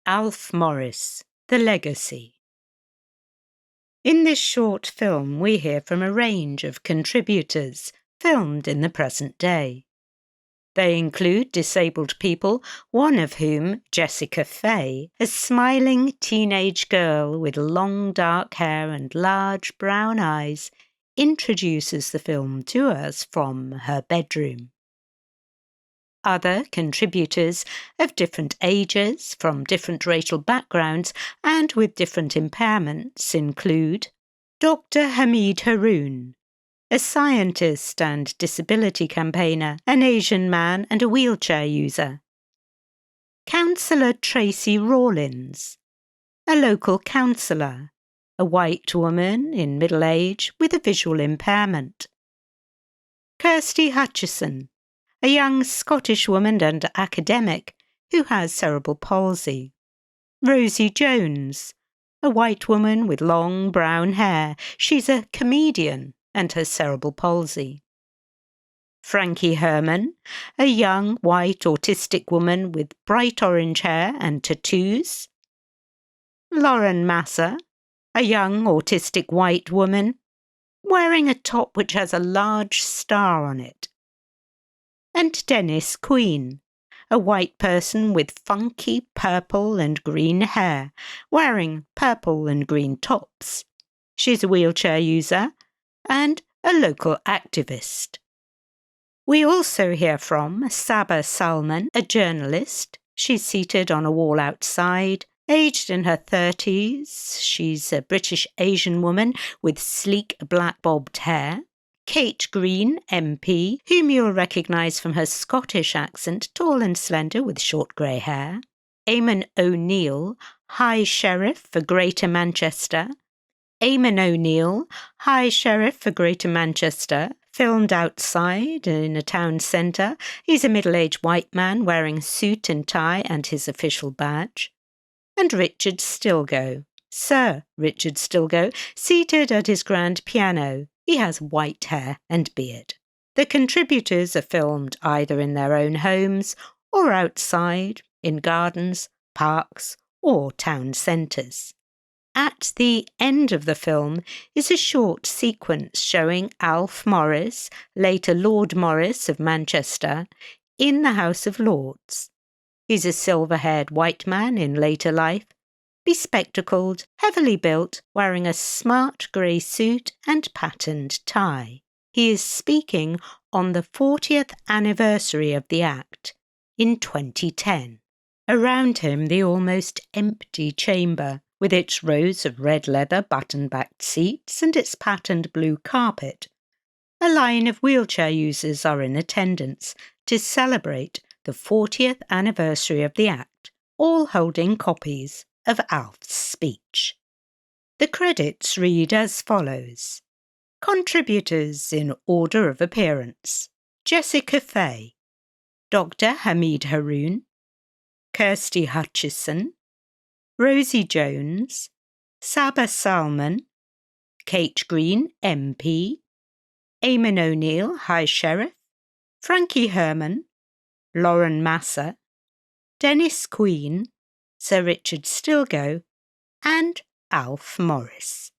Alf The Legacy. In this short film, we hear from a range of contributors filmed in the present day. They include disabled people, one of whom, Jessica Fay, a smiling teenage girl with long dark hair and large brown eyes, introduces the film to us from her bedroom. Other contributors of different ages, from different racial backgrounds, and with different impairments include Dr. Hamid Haroon, a scientist and disability campaigner, an Asian man and a wheelchair user. Councillor Tracy Rawlins, a local councillor, a white woman in middle age with a visual impairment. KIRSTY HUTCHISON, a young Scottish woman and academic who has cerebral palsy. Rosie Jones, a white woman with long brown hair. She's a comedian and has cerebral palsy. Frankie Herman, a young white autistic woman with bright orange hair and tattoos. Lauren Massa, a young autistic white woman wearing a top which has a large star on it. And Dennis Queen, a white person with funky purple and green hair, wearing purple and green tops. She's a wheelchair user and a local activist. We also hear from Saba Salman, a journalist. She's seated on a wall outside, aged in her 30s. She's a British Asian woman with sleek black bobbed hair. Kate Green, MP, whom you'll recognise from her Scottish accent, tall and slender with short grey hair. Eamon O'Neill, High Sheriff for Greater Manchester. Eamon O'Neill, High Sheriff for Greater Manchester, filmed outside in a town centre. He's a middle-aged white man wearing suit and tie and his official badge. And Richard Stilgoe, Sir Richard Stilgoe, seated at his grand piano. He has white hair and beard. The contributors are filmed either in their own homes or outside, in gardens, parks, or town centres. At the end of the film is a short sequence showing Alf Morris, later Lord Morris of Manchester, in the House of Lords. He's a silver-haired white man in later life, bespectacled, heavily built, wearing a smart grey suit and patterned tie. He is speaking on the 40th anniversary of the Act in 2010. Around him, the almost empty chamber, with its rows of red leather button-backed seats and its patterned blue carpet. A line of wheelchair users are in attendance to celebrate the 40th anniversary of the Act, all holding copies of Alf's speech. The credits read as follows. Contributors in order of appearance: Jessica Fay, Dr. Hamid Haroon, KIRSTY HUTCHISON, Rosie Jones, Saba Salman, Kate Green, MP, Eamon O'Neill, High Sheriff, Frankie Herman, Lauren Massa, Dennis Queen, Sir Richard Stilgoe, and Alf Morris.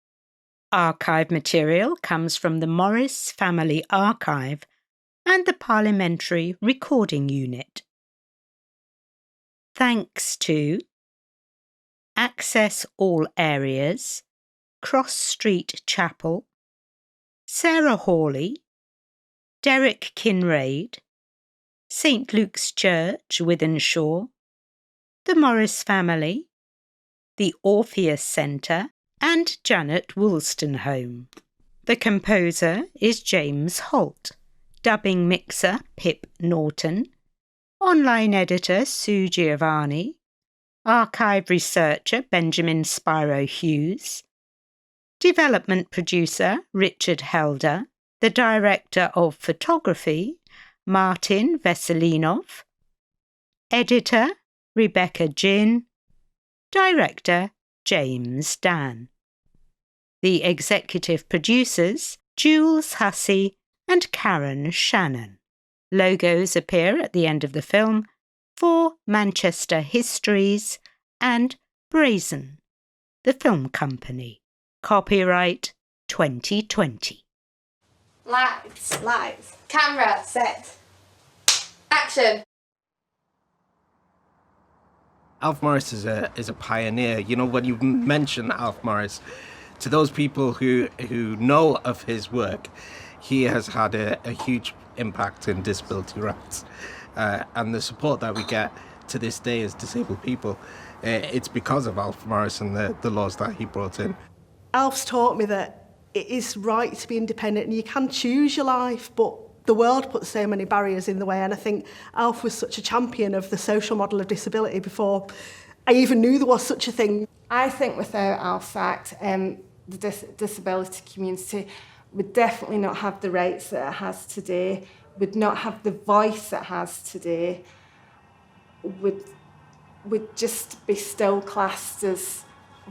Archive material comes from the Morris Family Archive and the Parliamentary Recording Unit. Thanks to Access All Areas, Cross Street Chapel, Sarah Hawley, Derek Kinraid, St Luke's Church, Wythenshawe, the Morris Family, the Orpheus Centre, and Janet Woolstonholme. The composer is James Holt, dubbing mixer Pip Norton, online editor Sue Giovanni, archive researcher Benjamin Spiro Hughes, development producer Richard Helder, the director of photography Martin Veselinov, editor Rebecca Ginn, director James Dan. The executive producers Jules Hussey and Karen Shannon. Logos appear at the end of the film for Manchester Histories and Brazen, the film company. Copyright 2020. Lights, camera, set, action. Alf Morris is a pioneer. You know, when you mention Alf Morris, to those people who know of his work, he has had a huge impact in disability rights. And the support that we get to this day as disabled people, it's because of Alf Morris and the laws that he brought in. Alf's taught me that it is right to be independent and you can choose your life, but the world puts so many barriers in the way, and I think Alf was such a champion of the social model of disability before I even knew there was such a thing. I think without Alf's Act, the disability community would definitely not have the rights that it has today, would not have the voice it has today, would just be still classed as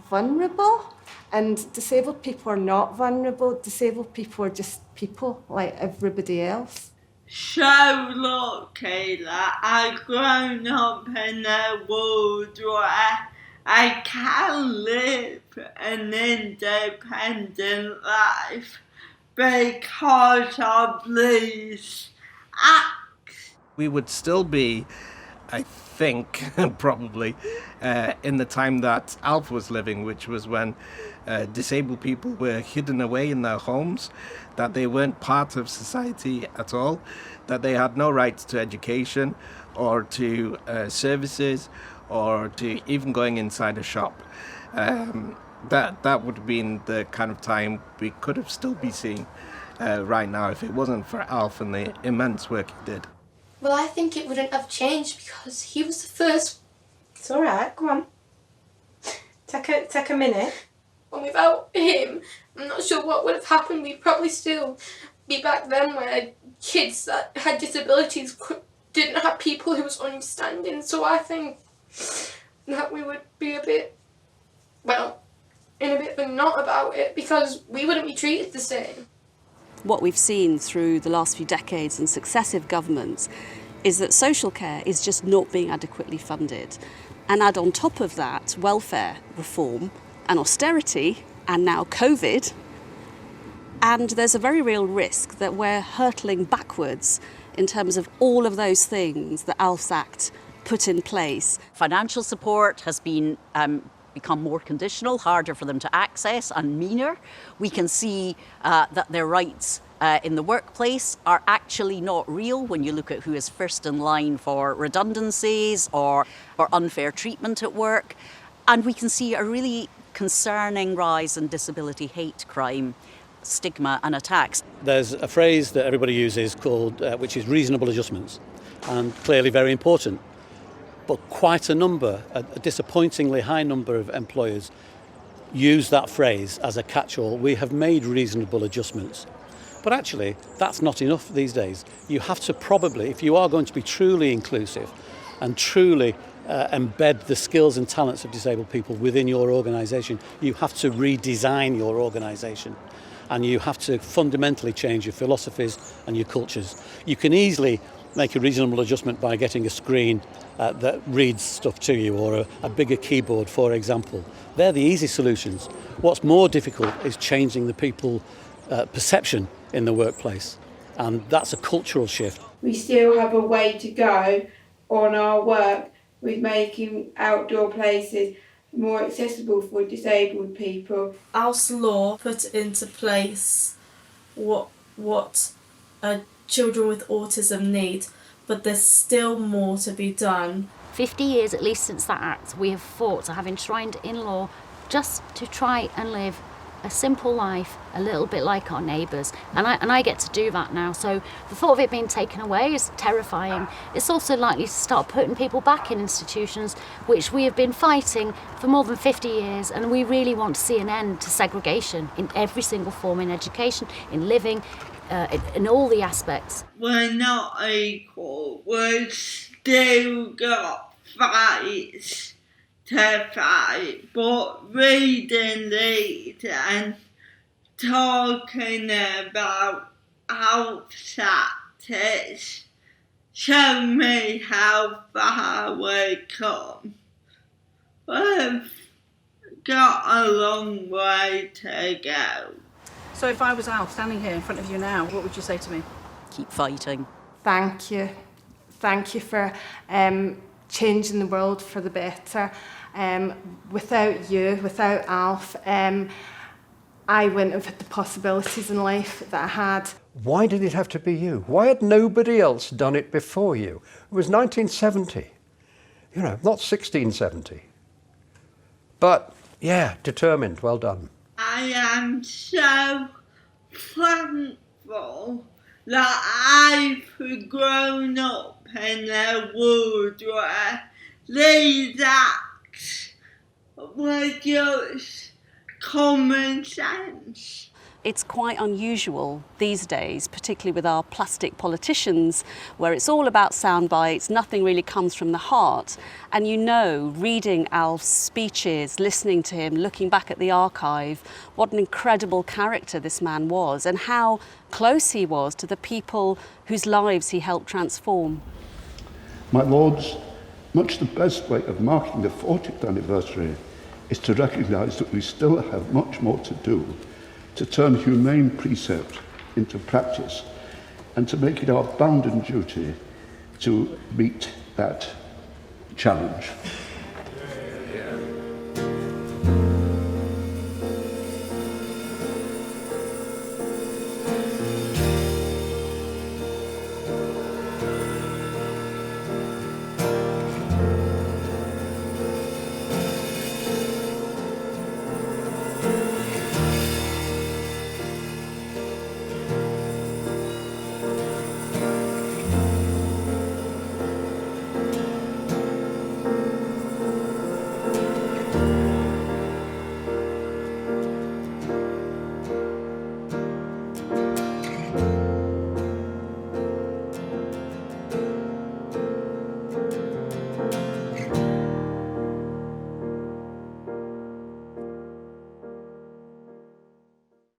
vulnerable. And disabled people are not vulnerable. Disabled people are just people like everybody else. So lucky that I've grown up in a world where I can live an independent life because of these acts. We would still be, I think, probably, in the time that Alf was living, which was when disabled people were hidden away in their homes, that they weren't part of society at all, that they had no rights to education or to services or to even going inside a shop. That would have been the kind of time we could have still be seeing right now if it wasn't for Alf and the immense work he did. Well, I think it wouldn't have changed because he was the first. It's all right, go on. Take a minute. And without him, I'm not sure what would have happened. We'd probably still be back then where kids that had disabilities didn't have people who was understanding. So I think that we would be a bit, well, in a bit of a knot about it because we wouldn't be treated the same. What we've seen through the last few decades and successive governments is that social care is just not being adequately funded. And add on top of that welfare reform and austerity and now COVID, and there's a very real risk that we're hurtling backwards in terms of all of those things that Alf's Act put in place. Financial support has been become more conditional, harder for them to access and meaner. We can see that their rights in the workplace are actually not real when you look at who is first in line for redundancies or unfair treatment at work. And we can see a really concerning rise in disability hate crime, stigma and attacks. There's a phrase that everybody uses called, which is reasonable adjustments, and clearly very important. But quite a disappointingly high number of employers use that phrase as a catch-all. We have made reasonable adjustments. But actually, that's not enough these days. You have to probably, if you are going to be truly inclusive and truly embed the skills and talents of disabled people within your organisation, you have to redesign your organisation. And you have to fundamentally change your philosophies and your cultures. You can easily make a reasonable adjustment by getting a screen that reads stuff to you, or a bigger keyboard, for example. They're the easy solutions. What's more difficult is changing the people perception in the workplace, and that's a cultural shift. We still have a way to go on our work with making outdoor places more accessible for disabled people. Alf's law put into place what children with autism need, but there's still more to be done. 50 years at least since that act, we have fought to have enshrined in law just to try and live a simple life, a little bit like our neighbours, and I get to do that now. So the thought of it being taken away is terrifying. It's also likely to start putting people back in institutions, which we have been fighting for more than 50 years, and we really want to see an end to segregation in every single form, in education, in living, in all the aspects. We're not equal, we've still got fights to fight, but reading these and talking about Alf's Act show me how far we've come. we've got a long way to go. So if I was Alf standing here in front of you now, what would you say to me? Keep fighting. Thank you. Thank you for changing the world for the better. Without you, without Alf, I wouldn't have had the possibilities in life that I had. Why did it have to be you? Why had nobody else done it before you? It was 1970, you know, not 1670. But, yeah, determined, well done. I am so thankful that I've grown up in a world where these acts were just common sense. It's quite unusual these days, particularly with our plastic politicians, where it's all about sound bites, nothing really comes from the heart. And you know, reading Alf's speeches, listening to him, looking back at the archive, what an incredible character this man was and how close he was to the people whose lives he helped transform. My lords, much the best way of marking the 40th anniversary is to recognise that we still have much more to do to turn humane precept into practice and to make it our bounden duty to meet that challenge.